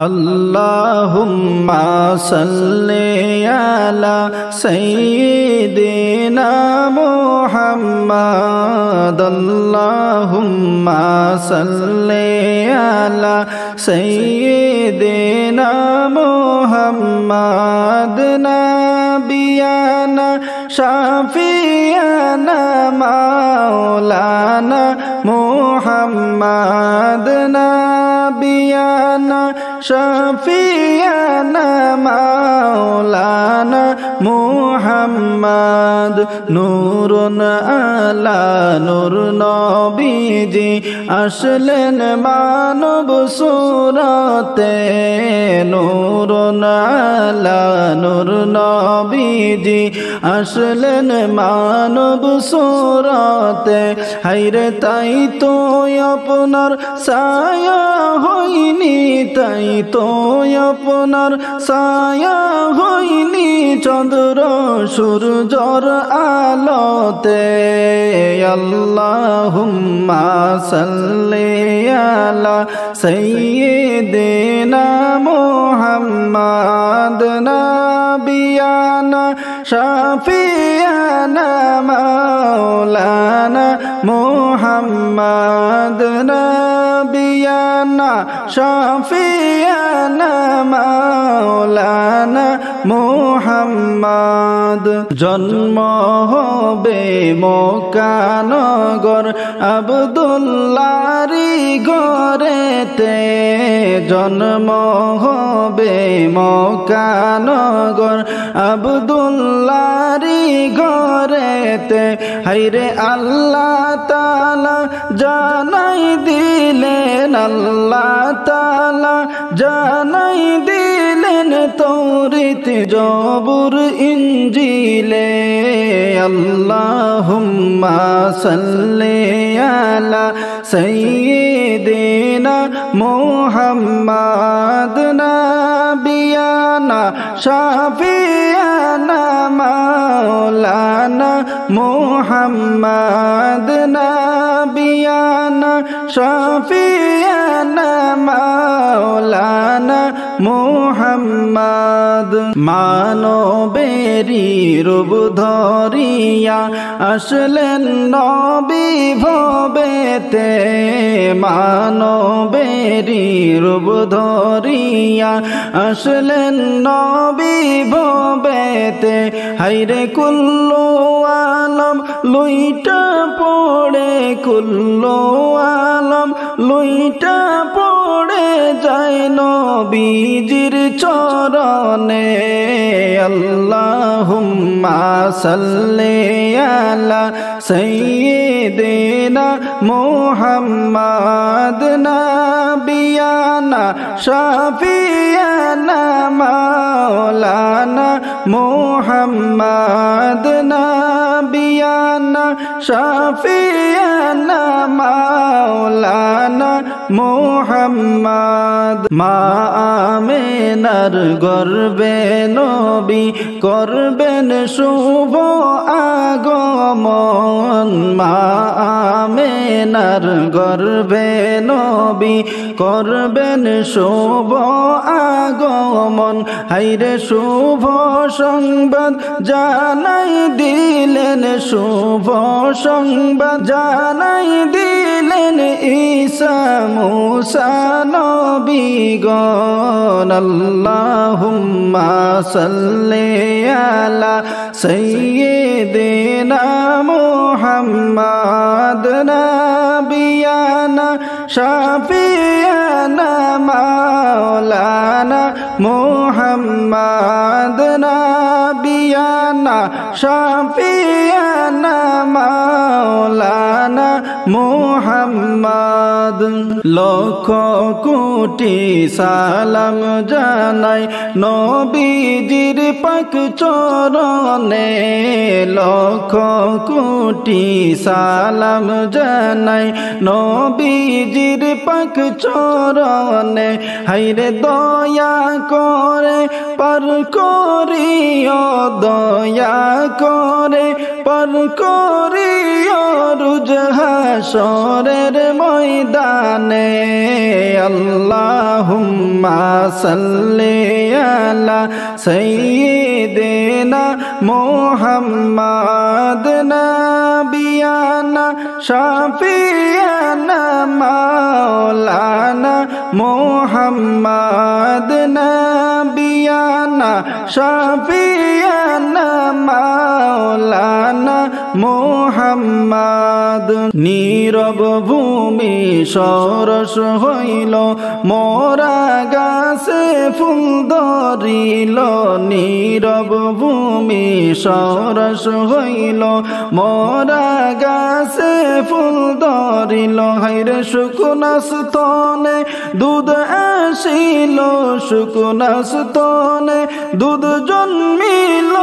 अल्लाहुम्मा सल्ली अला सय्यिदिना मुहम्मद अल्लाहुम्मा सल्ली अला सय्यिदिना मुहम्मद नबियाना शाफियाना मौलाना मुहम्मद नबियाना शाफियाना मौलाना मुहम्मद नूरुन अला नूर नबीजी আসলেন মানব সুরতে নূরুন আলা নূর নবীজি আসলেন মানব সুরতে হায়রে তাই তো আপনার ছায়া হইনি তাই তো আপনার ছায়া হইনি চন্দ্র সূর্যর আলোতে আল্লাহুম্মা সাল্লি আলা সাইয়্যিদিনা মুহাম্মদ নবিয়ানা শাফিয়ানা মাওলানা মুহাম্মদ নবিয়ানা শাফিয়ানা মাওলানা মুহাম্মদ জন্ম হবে মক্কা নগর আব্দুল্লাহরি ঘরেতে জন্ম হবে মক্কা নগর আব্দুল্লাহরি ঘরেতে হায়রে আল্লাহ তাআলা জানাই দিলেন আল্লাহ তাআলা জানাই দিলেন তৌরাত জবুর ইনজিলে আল্লাহুম্মা সাল্লি আলা সাইয়্যিদিনা মুহাম্মদ নবিয়ানা শাফিয়ানা মাওলানা মুহাম্মদ নবিয়ানা শাফিয়ানা মাওলানা মুহাম্মদ মানবেরি রূপ ধরিয়া আসলেন নবী ভবেতে মানবেরি রূপ ধরিয়া আসলেন নবী ভবেতে হায়রে কুল্লু আলম লুইটা পড়ে কুল্লু আলম লুইটা পড়ে যায় নবীজির চরণে আল্লাহুম্মা সাল্লি আলা সাইয়্যিদিনা মুহাম্মদ নবিয়ানা শাফিয়ানা মাওলানা মুহাম্মদ নবিয়ানা শাফিয়ানা মাওলানা মুহাম্মদ মা আমিনার গর্ভে নবী করবেন শুভ আগমন মা আমিনার গর্ভে নবী করবেন শুভ আগমন হায়রে শুভ সংবাদ জানাই দিলেন শুভ সংবাদ জানাই দিলেন ঈসা মুসা নবীগণ আল্লাহুম্মা সাল্লি আলা সাইয়্যিদিনা মুহাম্মদ নবিয়ানা শাফিয়ানা মাওলানা মুহাম্মদ নবিয়ানা শাফিয়ানা মাওলানা মুহাম্মদ লক্ষ কোটি সালাম জানাই নবীজির পাক চরণে লক্ষ কোটি সালাম জানাই নবীজির পাক চরণে হায়রে দয়া করে পার করিও দয়া করে পার করিও রোজ হাশরের ময়দানে আল্লাহুম্মা সাল্লি আলা সাইয়্যিদিনা মুহাম্মাদ নাবিয়ানা শাফিয়ানা মাওলানা মুহাম্মাদ নাবিয়ানা শাফিয়ানা মাওলানা মুহাম্মাদ। নীরব ভূমি সরস হইল মোরা গাছে ফুল ধরিল নীরব ভূমি সরস হইল মোরা গাছে ফুল ধরিল হাইরে শুকনা স্তনে দুধ আসিল শুকনা স্তনে দুধ জন্মিল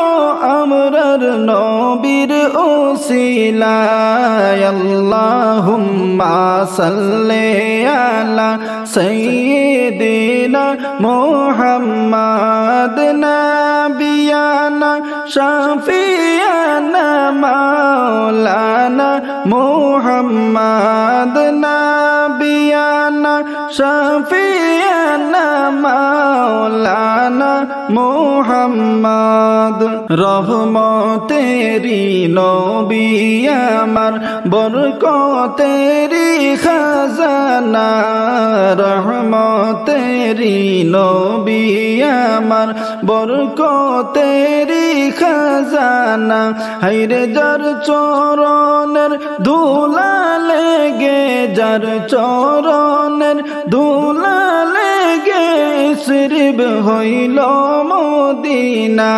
আমরার নবীর ওসিলায় আল্লাহুম্মা সাল্লি আলা সাইয়্যিদিনা মুহাম্মাদ নাবিয়ানা শাফিয়ানা মাওলানা মুহাম্মাদ নাবিয়ানা শাফিয়ানা মাওলানা মুহাম্মাদ। রহমতেরি নবী আমার বরকতেরি খাজানা রহমতেরি নবী আমার বরকতেরি খাজানা হাইরে যার চরণের ধুলা লেগে যার চরণের ধুলা লেগে সিরব হইল মদিনা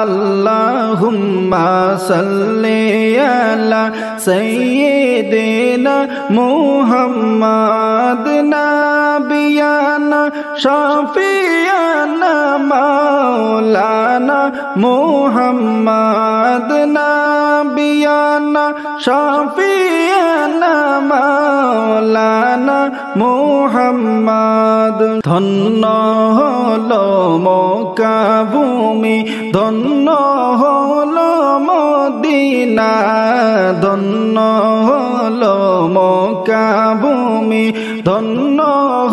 আল্লাহুম্মা সাল্লি আলা সাইয়্যিদিনা মুহাম্মাদ নাবিয়ানা শাফিয়ানা মাওলানা মুহাম্মাদ নাবিয়ানা শাফিয়ানা মাওলানা মুহাম্মাদ। ধন্য হলো মক্কা ভূমি ধন্য হলো মদিনা ধন্য হলো মক্কা ভূমি ধন্য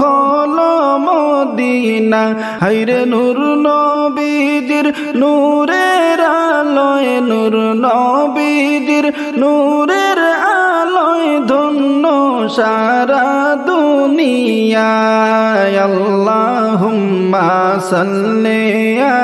হলো মদিনা হাইরে নূর নবীজির নূরের আলোয় নূর নবীজির নূরের আলোয় ধন্য সারা দুনিয়া আল্লাহুম্মা সাল্লি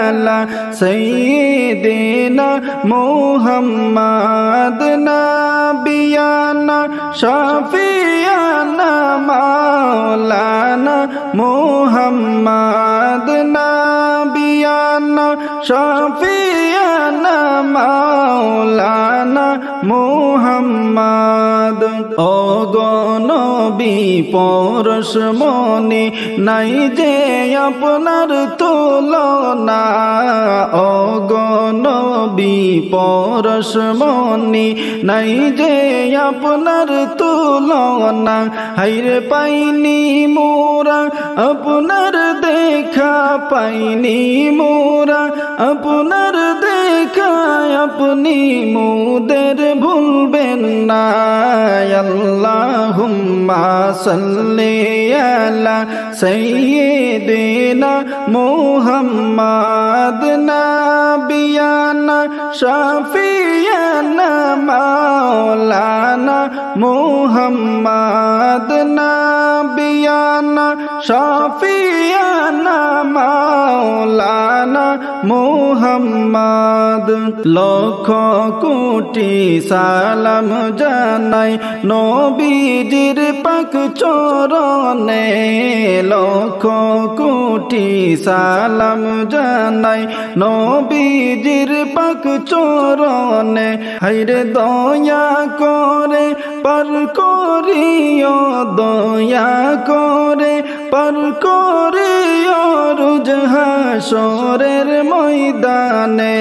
আলা সাইয়্যিদিনা মুহাম্মাদ নাবিয়ানা শাফিয়ানা মাওলানা মুহাম্মাদ নাবিয়ানা শাফিয়ানা মাওলানা মুহাম্মাদ। ও গো নবী পরশ মনে নাই যে আপনার তুলনা ও গো নবী পরশ মনে নাই যে আপনার তুলনা হাইরে পাইনি মোরা আপনার দেখা পাইনি মোরা আপনার দেখা আপনি মোদের ভুলবেন না আল্লাহুম্মা সাল্লি আলা সাইয়্যিদিনা মুহাম্মাদ নাবিয়ানা শাফিয়ানা মাওলানা মুহাম্মাদ নাবিয়ানা শাফিয়ানা মাওলানা মুহাম্মাদ। লক্ষ কোটি সালাম জানাই নবীজির পাক চরণে লক্ষ কোটি সালাম জানাই নবীজির পাক চরণে হাইরে দয়া করে পার করিও দয়া করে পার করিও রোজ হাশরের ময়দানে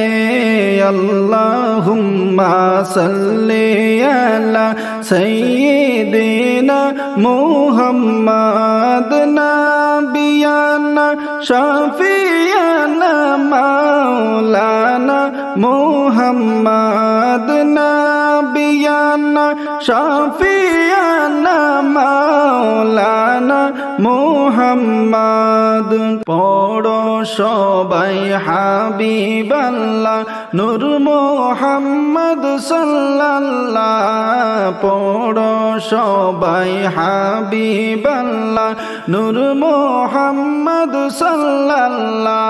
আল্লাহুম্মা সাল্লি আলা সাইয়্যিদিনা মুহাম্মাদ নাবিয়ানা শাফিয়ানা শফিয়ানা মাওলানা মুহাম্মদ নবিয়ানা শফিয়ানা মাওলানা মুহাম্মদ পড়ো সবাই হাবিবাল্লাহ নূর মুহাম্মদ সাল্লাল্লাহ পড়ো সবাই হাবিবাল্লাহ নূর মুহাম্মদ সাল্লাল্লাহ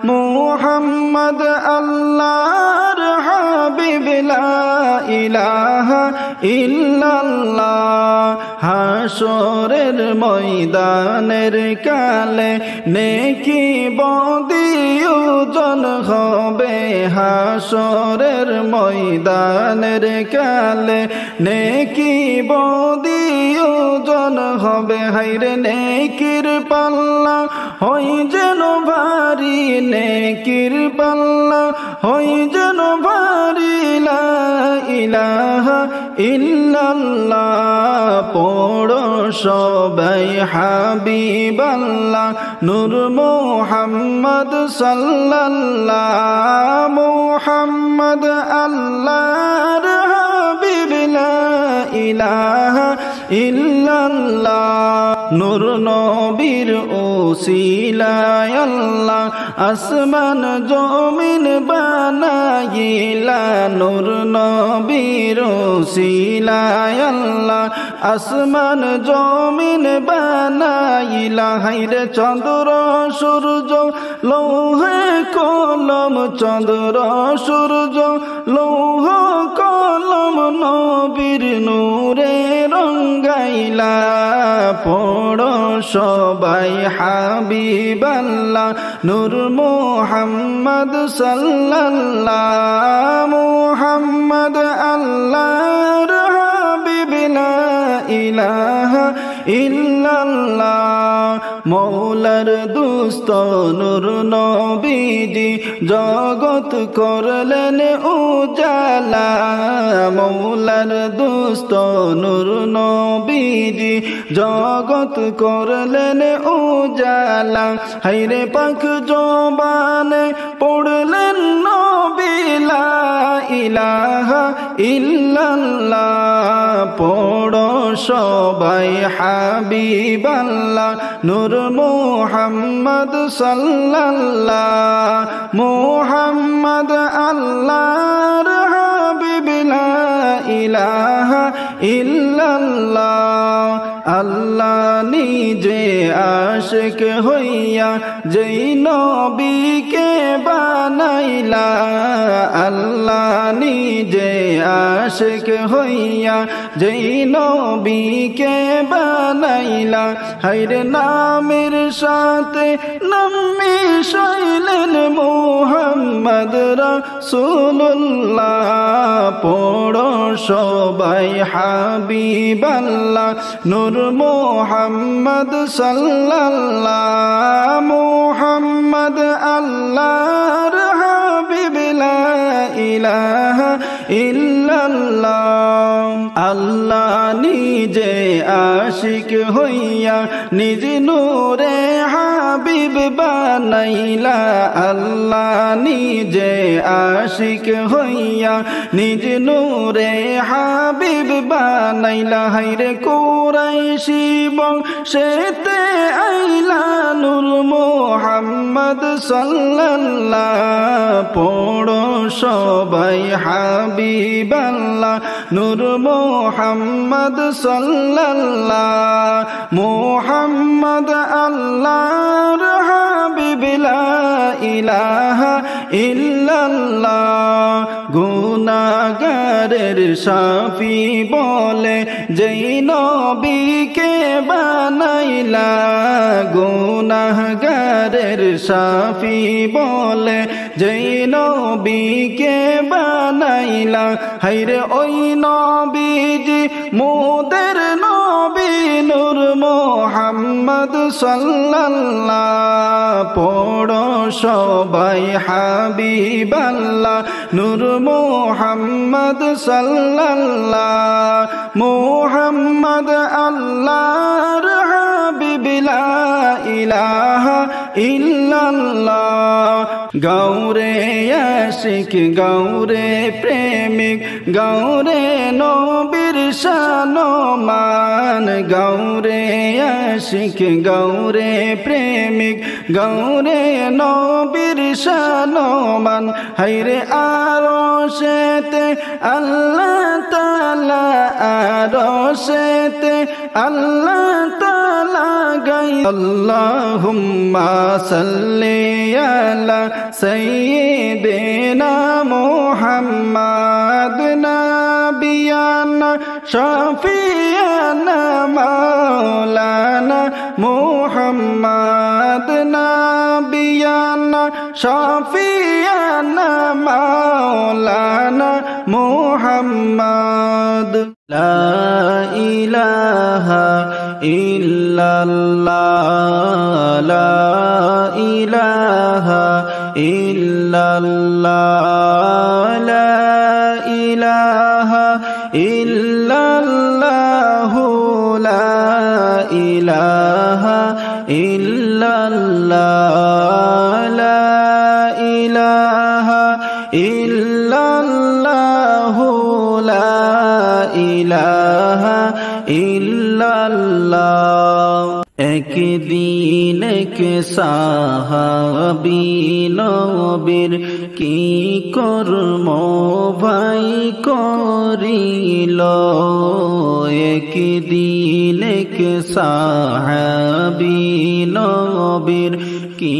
মুহাম্মদ আল্লাহর হাবিব লা ইলাহা ইল্লাল্লাহ হাসরের ময়দানের কালে নেকি বদিও জন হবে হাসরের ময়দানের কালে নেকি বদিও জন হবে হায়রে নেকির পাল্লা হই যেন ভারী নেকির পাল্লা হই যেন ভারী লা ইলাহা ইল্লাল্লাহ পড়ো সবাই হাবিবাল্লাহ নূর মুহাম্মদ সাল্লাল্লাহ মুহাম্মদ আল্লাহর হাবিব লা ইলাহা ইল্লাল্লাহ নূর নবীর ওসিলায় আল্লাহ আসমান জমিন বানাইলা নূর নবীর ওসিলায় আল্লাহ আসমান জমিন বানাইলা হায়রে চন্দ্র সূর্য লৌহে কলম চন্দ্র সূর্য লৌহ কলম নবীর নূরে রঙ্গাইলা পড়ো সবাই হাবিবাল্লাহ নূর মুহাম্মদ সাল্লাল্লাহ মুহাম্মদ আল্লাহর হাবিব লা ইলাহা ইল্লাল্লাহ মৌলার দুস্ত নূর নবীজি জগৎ করলেন উজালা মৌলার দুস্ত নূর নবীজি জগৎ করলেন উজালা হায়রে পাক জবানে পড়লেন নবী লা ইলাহা ইল্লাল্লাহ পড়ো সবাই হাবিবাল্লাহ নূর মুহাম্মদ সাল্লাল্লাহ মুহাম্মদ আল্লাহর হাবিব লা ইলাহা ইল্লাল্লাহ আল্লাহ নিজে আশিক হইয়া যেই নবীকে বানাইলা আল্লাহ নিজে আশিক হইয়া যেই নবীকে বানাইলা হায়রে নামের সাথে নাম মিশাইলেন মুহাম্মদ রাসূলুল্লাহ পড়ো সবাই হাবিবাল্লাহ নূর মুহাম্মদ সাল্লাল্লাহ মুহাম্মদ আল্লাহর হাবিব লা ইলাহা ইল্লাল্লাহ আল্লাহ নিজে আশিক হইয়া নিজ নূরে হাবিব বানাইলা আল্লাহ নিজে আশিক হইয়া নিজ নূরে হাবিব বানাইলা হায়রে কুরাইশি বংশেতে আইলা নূর মুহাম্মদ সাল্লাল্লাহ পড়ো সবাই হাবিবাল্লাহ নূর মুহাম্মদ সাল্লাল্লাহ মুহাম্মদ আল্লাহর হাবিব লা ইলাহা ইল্লাল্লাহ গুনাহগারের শাফি বলে যেই নবীকে বানাইলা গুনাহগারের শাফি বলে যেই নবীকে বানাইলা হায়রে ওই নবীজি মোদের নবী নূর মুহাম্মদ সাল্লাল্লাহ পড়ো সবাই হাবিবাল্লাহ নূর মুহাম্মদ সাল্লাল্লাহ মুহাম্মদ আল্লাহর হাবিব লা ইলাহা ইল্লাল্লাহ। গৌরে আশিক গৌরে প্রেমিক গৌরে নবীর শানমান, গৌরে আশিক গৌরে প্রেমিক গৌরে নবীর শানমান। হায়রে আরশেতে আল্লাহ তাআলা, আরশেতে আল্লাহ তাআলা গাই। আল্লাহুম্মা সাল্লি আলা সাইয়্যিদিনা মুহাম্মাদ নাবিয়ানা শাফিয়ানা মাওলানা মুহাম্মাদ নাবিয়ানা শাফিয়ানা মাওলানা মুহাম্মাদ। লা ইলাহা ইল্লাল্লাহ, লা ইলাহা ইল্লাল্লাহ, লা ইলাহা ইল্লাল্লাহ, লা ইলাহা ইল্লাল্লাহ, লা ইলাহা ইল্লাল্লাহ, লা ইলাহা ইল্লাল্লাহ। একদিন এক সাহাবী নবীর কি কর্ম ভাই করিল, একদিন এক সাহাবী নবীর কি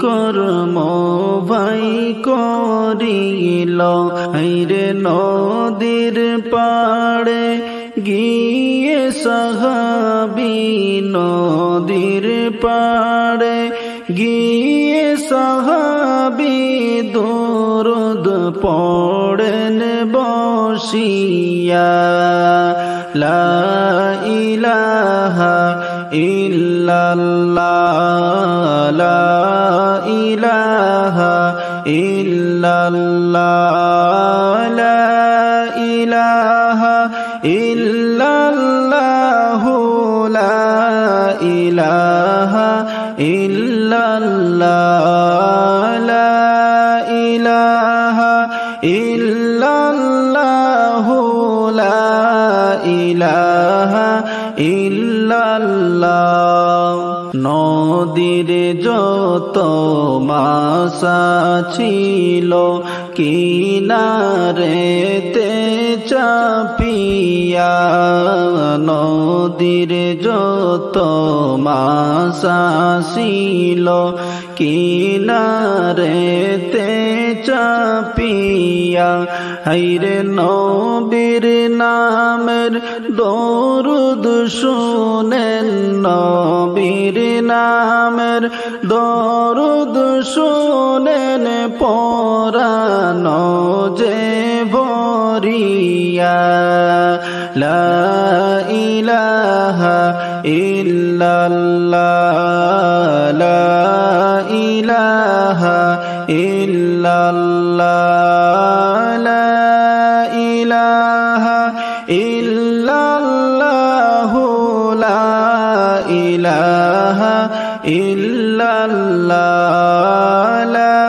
কর্ম ভাই করিল। হায়রে নদীর পাড়ে গিয়ে সাহাবী নদীর পাড়ে গিয়ে সাহাবী দরুদ পড়েন বসিয়া। লা ইলাহা ইল্লাল্লাহ, লা ইলাহা ইল্লাল্লাহ, লা ইলাহা ইল্লাল্লাহ, লা ইলাহা ইল্লাল্লাহ, লা ইলাহা ইল্লাল্লাহ, লা ইলাহা ইল্লাল্লাহ। নদীর যত মাছ ছিল কিনারেতে চাপিয়া, নদীর যত মাছ ছিল কিনারেতে চাপিয়া। হায়রে নবীর নামের দরুদ শুনেন, নবীর নামের দরুদ শুনেন পরানো যে ভরিয়া। লা ইলাহা ইল্লাল্লাহ, লা ইলাহা ইল্লাল্লাহ, লা ইলাহা ইল্লাল্লাহ, লা ইলাহা ইল্লাল্লাহ, লা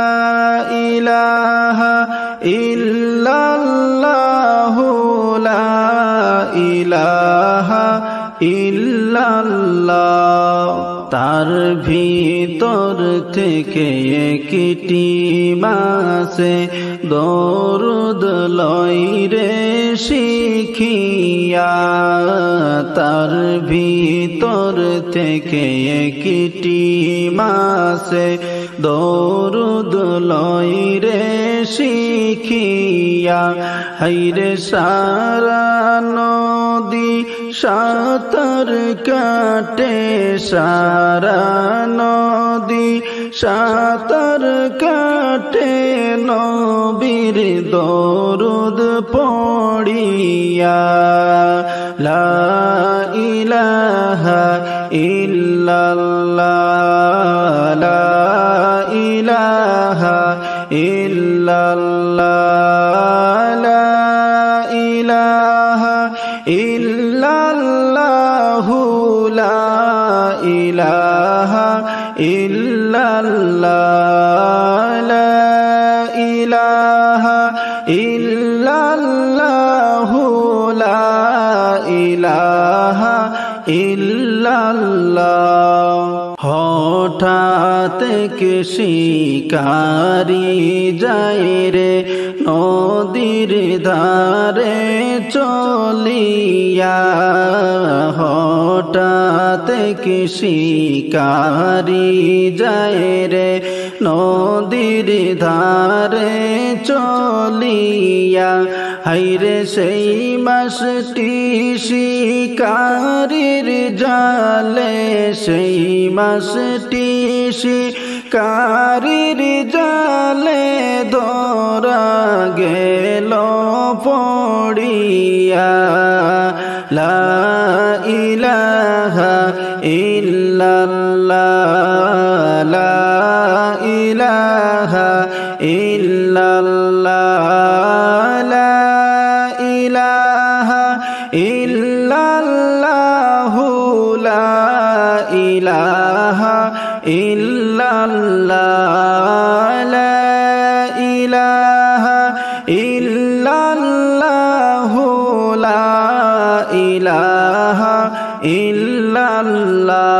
ইলাহা ইল্লাল্লাহ, লা ইলাহা ইল্লাল্লাহ। তার ভিতর থেকে একটি মাসে দরুদ লইরে শিখিয়া, তার ভিতর থেকে একটি মাসে দরুদ লইরে শিখিয়া। হায়রে সারা নদী সাঁতার কাটে, সারা নদী সাঁতার কাটে নবীর দরুদ পড়িয়া। লা ইলাহা ইল্লাল্লাহ, লা ইলাহা ইল্লাল্লাহ, লা ইলাহা ইল্লাল্লাহ, লা ইলাহা ইল্লাল্লাহ, ইল্লাল্লাহ লা ইলাহা ইল্লাল্লাহু লা ইলাহা ইল্লাল্লাহ হঠাৎ কে শিকারি যায় রে নদীর ধারে চলিয়া হঠাৎ কে শিকারি যায় রে নদীর ধারে চলিয়া হাইরে সেই মাছটি শিকারির জালে সেই মাছটি শিকারির জালে ধরা গেল পড়িয়া লা ইলাহা ইল্লাল্লাহ লা ইলাহা ইল্লাল্লাহ লা ইলাহা ইল্লাল্লাহু লা ইলাহা ইল্লাল্লাহ লা ইলাহা ইল্লাল্লাহু লা ইলাহা ইল্লাল্লাহ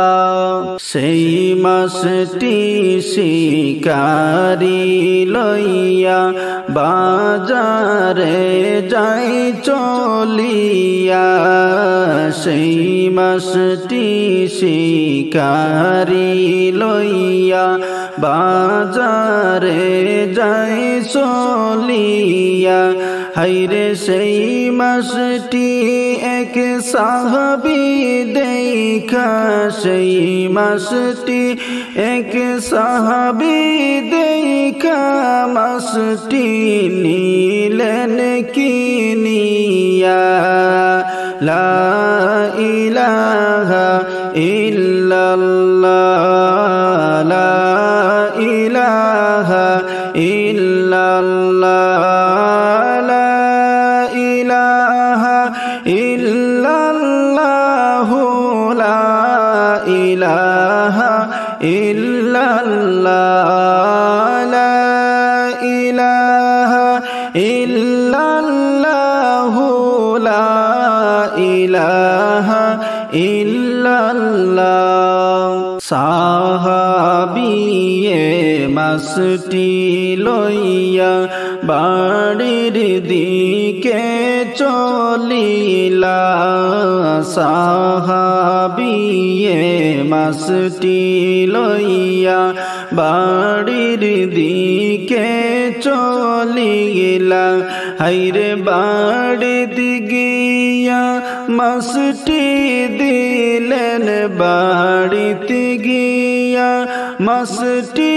সেই মাছটি শিকারি লইয়া বাজারে যাই চলিয়া সেই মাছটি শিকারি লইয়া বাজারে যাই চলিয়া হাইরে সেই মাছটি এক সাহাবী দেখা সেই মাছটি এক সাহাবী দেখা মাছটি নিলেন কিনিয়া লা ইলাহা ইল্লাল্লাহ লা ইলাহা ইল্লাল্লাহ লা ইলাহা ইল্লাল্লাহু লা ইলাহা ইল্লাল্লাহ লা ইলাহা ইল্লাল্লাহু লা ইলাহা ইল্লাল্লাহ সাহাবিয়ে মাছটি লইয়া বাড়ির দিকে চলিলা সাহাবিয়ে মাছটি লইয়া বাড়ির দিকে চলিলা হাইরে বাড়িতে গিয়া মাছটি দিলেন বাড়িতে গিয়া মাছটি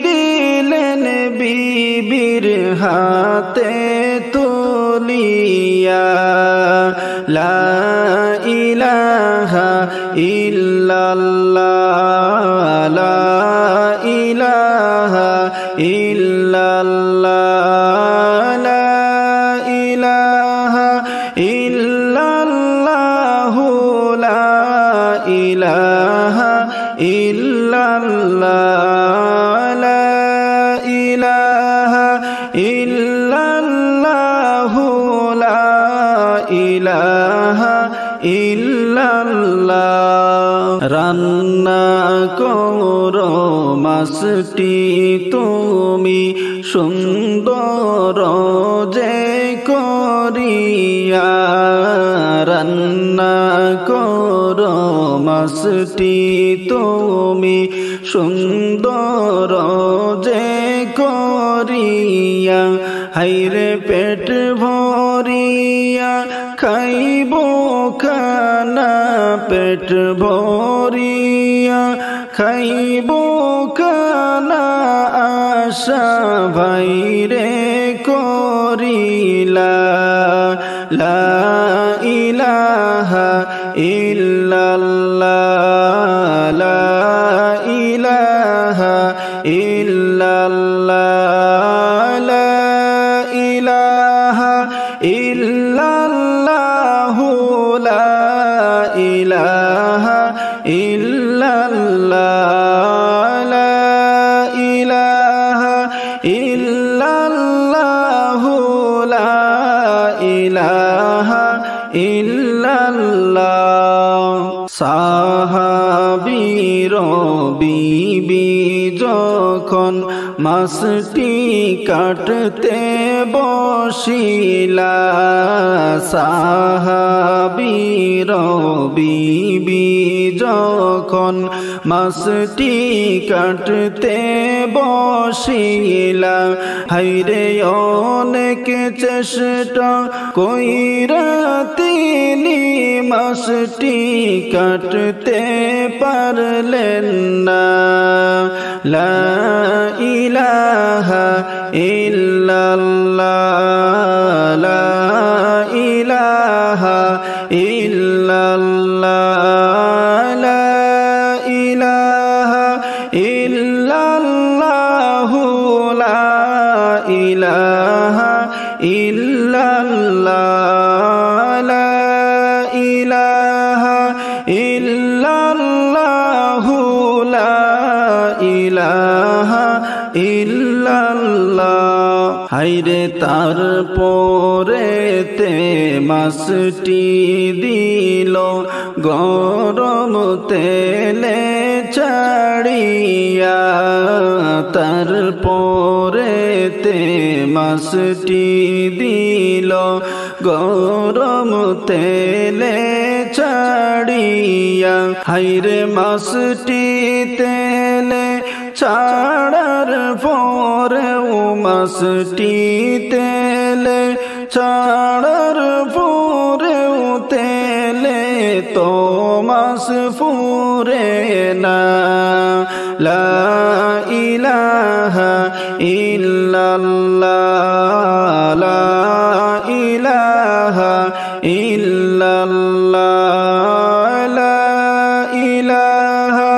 দিলেন বিবির হাতে তুলিয়া লা ইলাহা ইল্লাল্লাহ লা ইলাহা ইল্লাল্লাহ লা ইলাহা ইল্লাল্লাহু লা ইলাহা ইল্লাল্লাহ লা ইলাহা ইল্লাল্লাহু লা ইলাহা ইল্লাল্লাহ রান্না করো মাছটি তুমি সুন্দর যে করিয়া রান্না করো মাছটি তুমি সুন্দর যে করিয়া হাইরে পেট ভরিয়া খাইব খানা পেট ভরিয়া খাইব খানা আশা ভাইরে করিলা লা ইলাহা ইল্লাল্লাহ লা ইলাহা ইল্লাল্লাহ লা ইলাহা ইল্লাল্লাহু লা ইলাহা ইল্লাল্লাহ লা বিবি যখন মাছটি কাটতে বসিলা সাহাবীর বিবি যখন মাছটি কাটতে বসিলা হায়রে অনেক চেষ্টা কইরা তিনি মাছটি কাটতে পারলেন না লা ইলাহা ইল্লাল্লাহ লা ইলাহা ইল্লাল্লাহ লা ইলাহা ইল্লাল্লাহ লা ইলাহা ইল্লাল্লাহ লা ইলাহা ইল্লাল্লাহ লা ইলাহা ইল্লাল্লাহ হায়রে তারপরে তে মাছটি দিল গরম তেলে ছাড়িয়া তারপরে তে মাছটি দিল গরম তেলে ছাড়িয়া হায়রে মাছটি তেলে ছাড়ার পরেও মাছটি তেলে ছাড়ার পরেও তেলে তো মাছ ফুরে না লা ইলাহা ইল্লাল্লাহ লা ইলাহা ইল্লাল্লাহ লা ইলাহা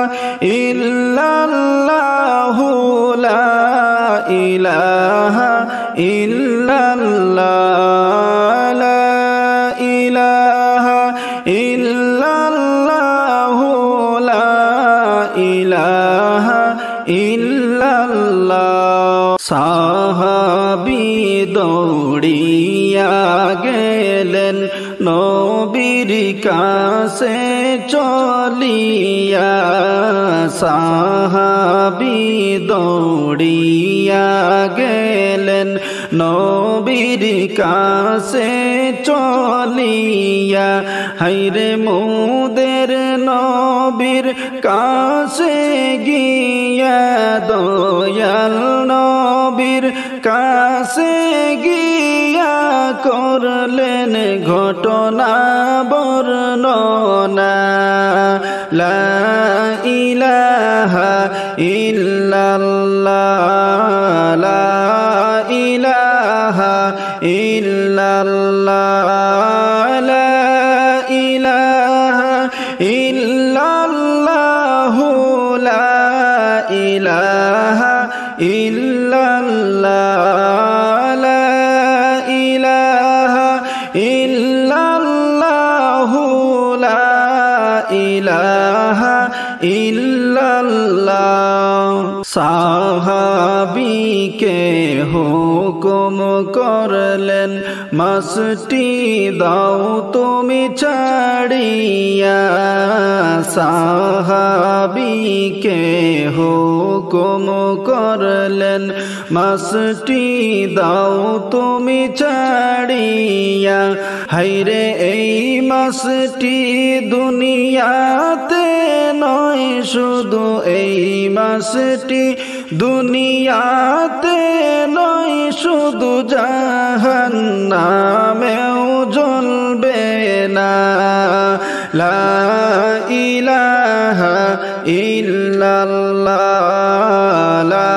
ইল্লাল্লাহ লা ইলাহা ইল্লাল্লাহ লা ইলাহা ইল্লাল্লাহ লা ইলাহা ইল্লাল্লাহ সাহাবী দৌড়িয়া গেলেন নবীর কাছে চলিয়া সাহাবী দৌড়িয়া গেলেন নবীর কাছে চলিয়া হায়রে মোদের নবীর কাছে গিয়া দয়াল নবীর কাছে গিয়া করলেন ঘটনা বর্ণনা লা ইলাহা ইল্লাল্লাহ লা ইলাহা ইল্লাল্লাহ লা ইলাহা ইল্লাল্লাহ লা ইলাহা ইল্লাল্লাহ লা ইলাহা ইল্লাল্লাহ লা ইলাহা ইল্লাল্লাহ সাহাবীকে হুকুম করলেন মাছটি দাও তুমি ছাড়িয়া সাহাবীকে হুকুম করলেন মাছটি দাও তুমি ছাড়িয়া হায়রে এই মাছটি দুনিয়াতে নয় শুধু এই মাছটি দুনিয়াতে নয় শুধু জাহান্নামেও জ্বলবে না লা ইলাহা ইল্লাল্লাহ লা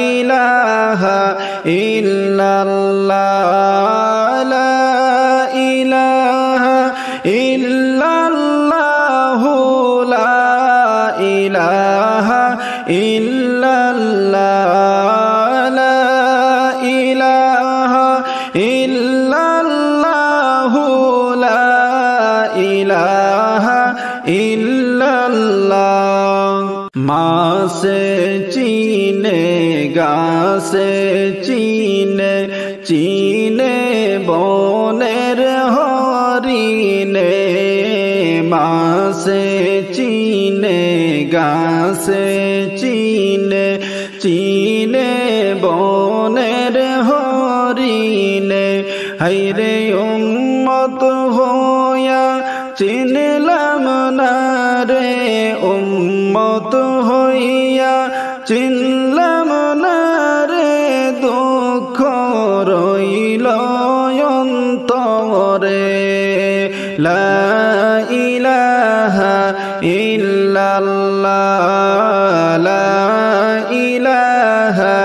ইলাহা ইল্লাল্লাহ লা ইলাহা ইল্লাল্লাহ লা ইলাহা ইল্লাল্লাহ লা ইলাহা ইল্লাল্লাহ লা ইলাহা ইল্লাল্লাহ মাসে চিনে গাছে চিনে চিনে বনের হরিণে মাসে চিনে গাছে চিনে চিনে বনের হরিণে হাইরে উম্মত হইয়া চিনলাম না রে উম্মত হইয়া চিনলাম না রে দুঃখ রইল অন্তরে লা ইলাহা ইল্লাল্লাহ লা ইলাহা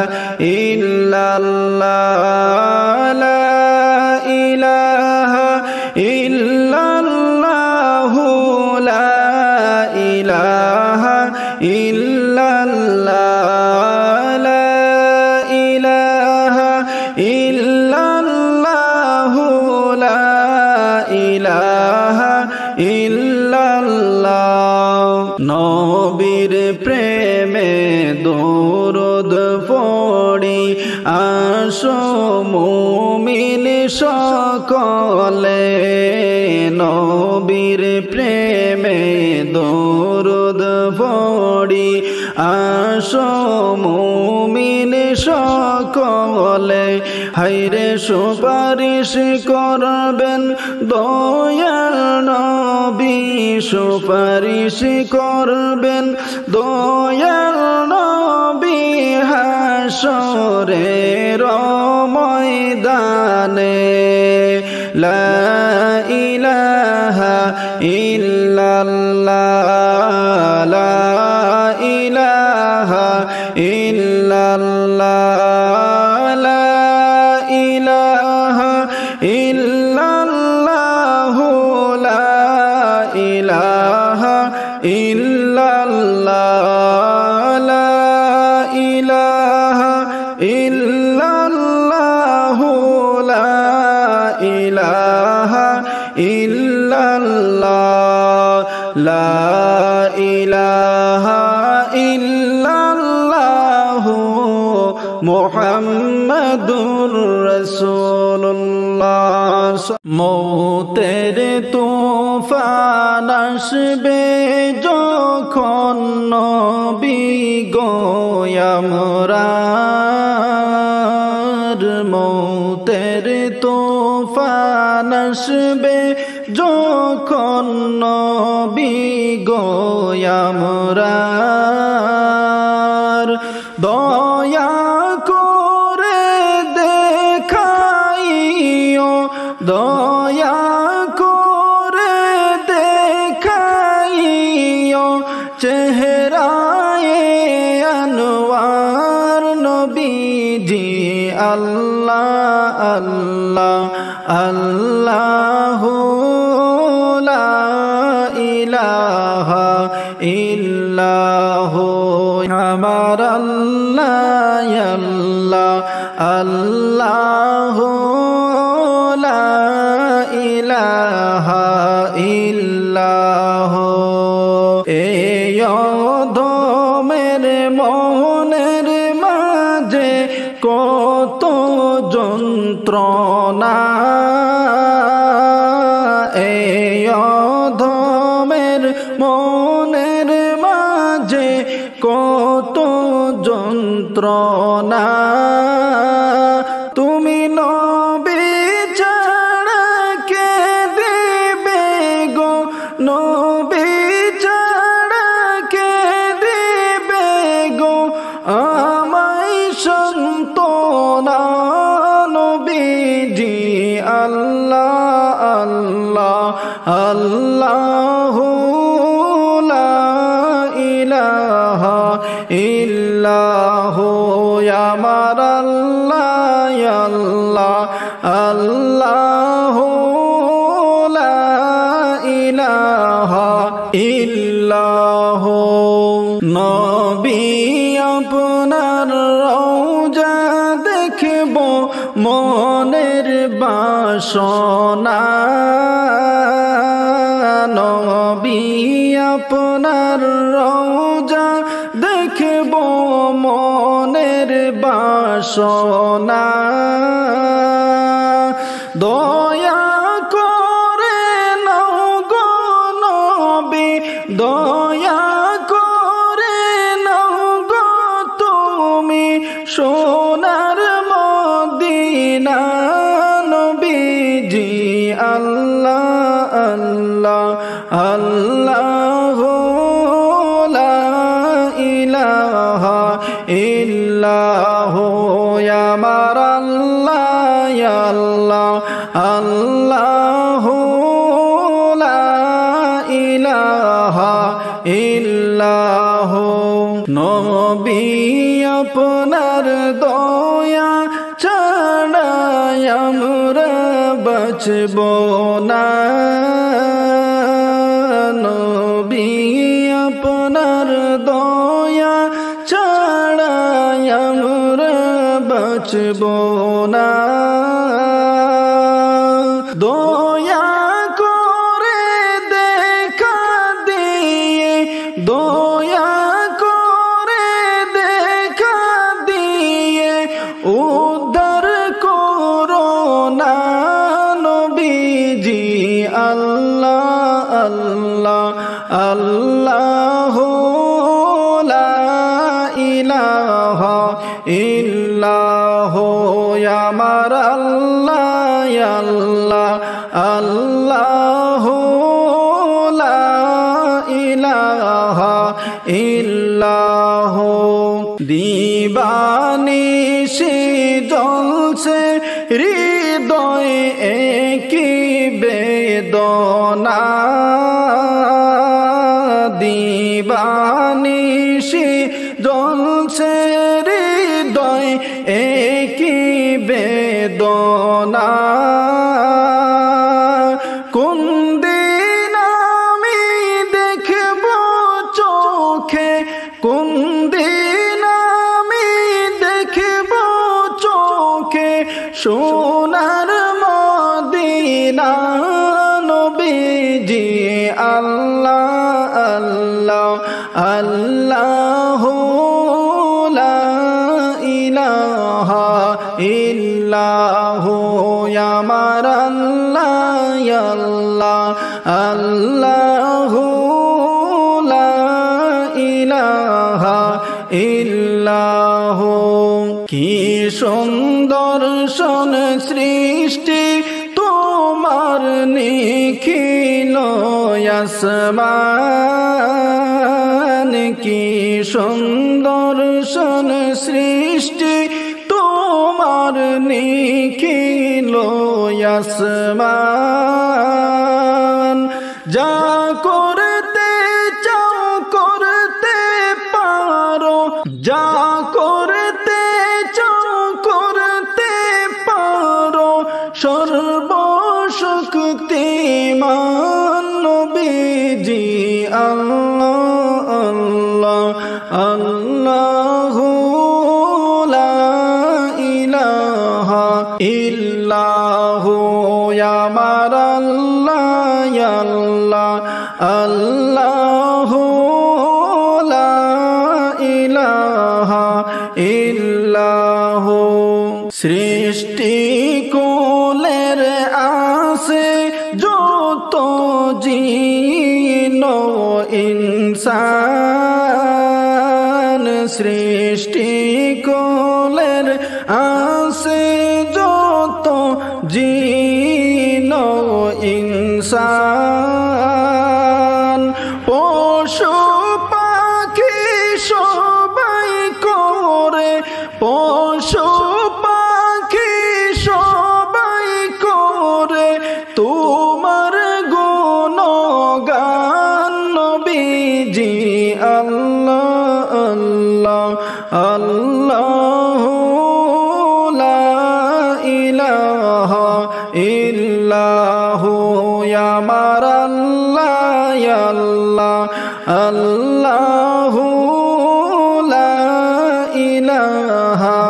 ইল্লাল্লাহ লা ইলাহা ইল্লাল্লাহ লা ইলাহা ইল্লাল্লাহ লা ইলাহা ইল্লাল্লাহ লা ইলাহা ইল্লাল্লাহ নবীর প্রেমে দরুদ পড়ি আসো মুমিন সকলে নবীর প্রেমে দরুদ পড়ি আসো মুমিন সকলে হাইরে সুপারিশ করবেন দয়াল নবী সুপারিশ করবেন দয়াল নবী হাসরের ময়দানে লা ইলাহা ইল্লাল্লাহ লা ইলাহা ইল্লাল্লাহ লা ইলাহা ইল্লাল্লাহ লা ইলাহা ইল্লাল্লাহ লা ইলাহা ইল্লাল্লাহ লা ইলাহা ইল্লাল্লাহ লা ইলাহা ইল্লাল্লাহ মুহাম্মাদুর রাসূলুল্লাহ মৌতের তুফান আসবে যখন নবী গো আমরার মৌতের তুফান আসবে যখন নবী গো আমরার দয়া করে দেখাইও দয়া করে দেখাইও চেহারায়ে আনওয়ার নবীজি আল্লাহ আল্লাহ আল্লাহ লা ইলাহা ইল্লাহ আমার আল্লাহ আল্লাহ আল্লাহ লা ইলাহা ইল্লাহ এই অধমের মনের মাঝে কত যন্ত্রণা এই অধমের মনের মাঝে কত যন্ত্রণা তুমি নবী ছাড়া কে দিবে গো নবী ছাড়া কে দিবে গো আমায় সান্তনা নবীজি আল্লাহ আল্লাহ আল্লাহ লা ইলাহা ইল্লাহ আমার আল্লাহ আল্লাহ আল্লাহ লা ইলাহা ইল্লাহ নবী আপনার রওজা দেখব মনের বাসনা নবী আপনার রওজা দেখব মনের বাসনা দয়া করে নাও গো নবী দয়া করে সোনার মদিনা নবীজি আল্লাহ আল্লাহ আল্লাহ লা ইলাহা ইল্লাহ আমার আল্লাহ আল্লাহ আল্লাহ লা ইলাহা ইল্লাহ নবী আপনার দয়া ছাড়া আমরা বাঁচব না নবী আপনার দয়া ছাড়া আমরা বাঁচব না দয়া করে দেখা দিয়ে দয়া করে দেখা দিয়ে উদ্ধার করোনা নবীজি আল্লাহ আল্লাহ আল্লাহ লা ইলাহা ইল্লাহ আমার আল্লাহ আল্লাহ আল্লাহ লা ইলাহা ইল্লাহ দিবানিশি জলছে হৃদয় একই বেদনা দিবানিশি জলছে হৃদয় একই বেদনা কোন দিন আমি দেখব চোখে কোন দিন আমি দেখব চোখে সোনার মদিনা নবীজি আল্লাহ আল্লাহ আল্লাহ লা ইলাহা ইল্লাহ আমার আল্লাহ আল্লাহ আল্লাহ লা ইলাহা ইল্লাহ কি সুন্দর সোন সৃষ্টি তোমার নিখিল আসমান কি সুন্দর সোন সৃষ্টি তোমার নিখিল আসমান যা করতে চাও করতে পারো যা করতে চাও করতে পারো সর্বশক্তিমান নবীজি আল্লাহ আল্লাহ আল্লাহ লা ইলাহা ইল্লাহ আমার আল্লাহ আল্লাহ আল্লাহ লা ইলাহা ইল্লাহ সৃষ্টি কুলের আসে যত জিন ইনসান সৃষ্টি কুলের আসে যত জিন ইনসান পশু পাখি সবাই করে পশু পাখি সবাই করে তোমার গুণগান নবীজি আল্লাহ আল্লাহ আল্লাহ লা ইলাহা ইল্লাহ আমার আল্লাহ আল্লাহ আল্লাহ লা ইলাহা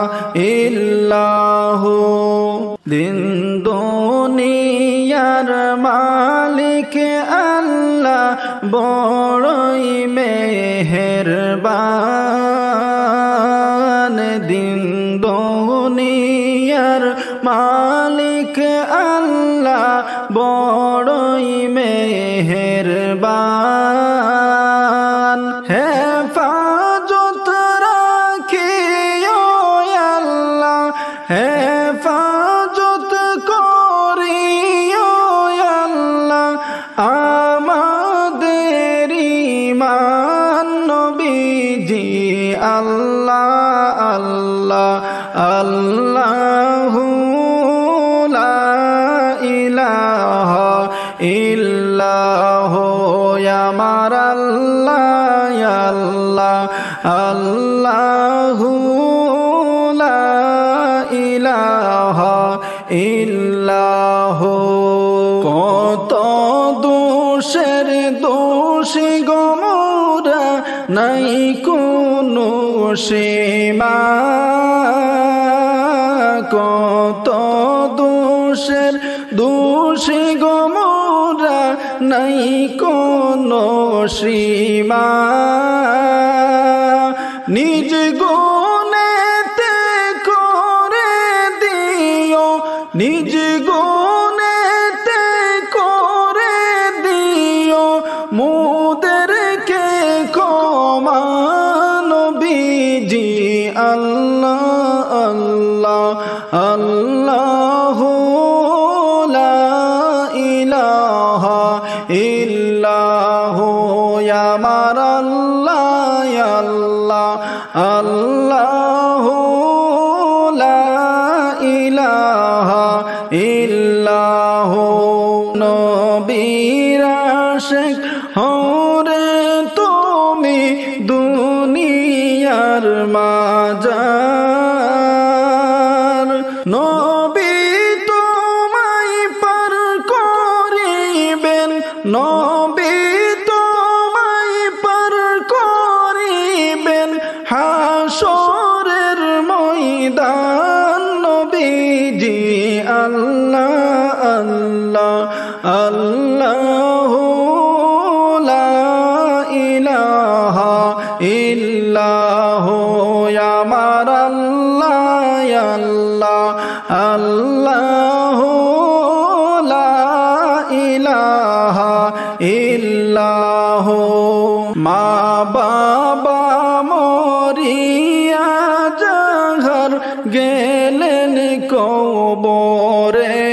ইল্লাহ দিন দুনিয়ার মালিক আল্লাহ বড়ই মেহেরবান দিন দুনিয়ার মালিক আল্লাহ বড়ই মেহেরবান হেফাজত রাখিও আল্লাহ আল্লাহু লা ইলাহা ইল্লাহু আমার আল্লাহ আল্লাহ আল্লাহু লা ইলাহা ইল্লাহু কত দোষের দোষী গো মোরা নাই কোনো সীমা কত দোষের দোষী গো মোরা নাই কোনো সীমা নিজ গুণেতে করে দিও নিজ গুণেতে করে দিও মোদেরকে ক্ষমা নবীজি আল্লাহ আল্লাহ আল্লাহু লা ইলাহা ইল্লাহু আমার আল্লাহ আল্লাহ আল্লাহু লা ইলাহা ইল্লাহু নবীর আশিক হরে তুমি দুনিয়ার মাজার নবী তোমায় পার করিবেন নবী তোমায় পার করিবেন হাসরের ময়দান নবীজি আল্লাহ আল্লাহ আল্লাহু লা ইলাহা ইল্লাহু আমার আল্লাহ আল্লাহ আল্লাহু লা ইলাহা ইল্লাহু মা বাবা মরিয়া যাহার গেলেন কবরে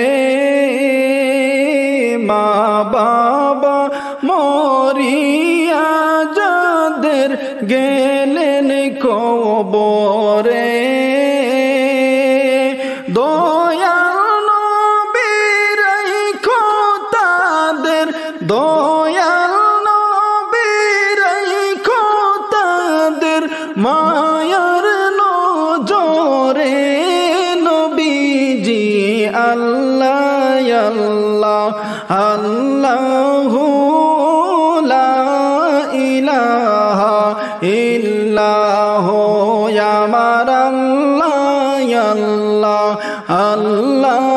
মা বাবা মরিয়া যাদের গেলেন কবরে দয়াল নবী রাইখো তাদের দয়াল নবী রাইখো তাদের মায়ার নজরে নবীজি আল্লাহ আল্লাহ আল্লাহু লা ইলাহা ইল্লাহু আমার আল্লাহ আল্লাহ আল্লাহ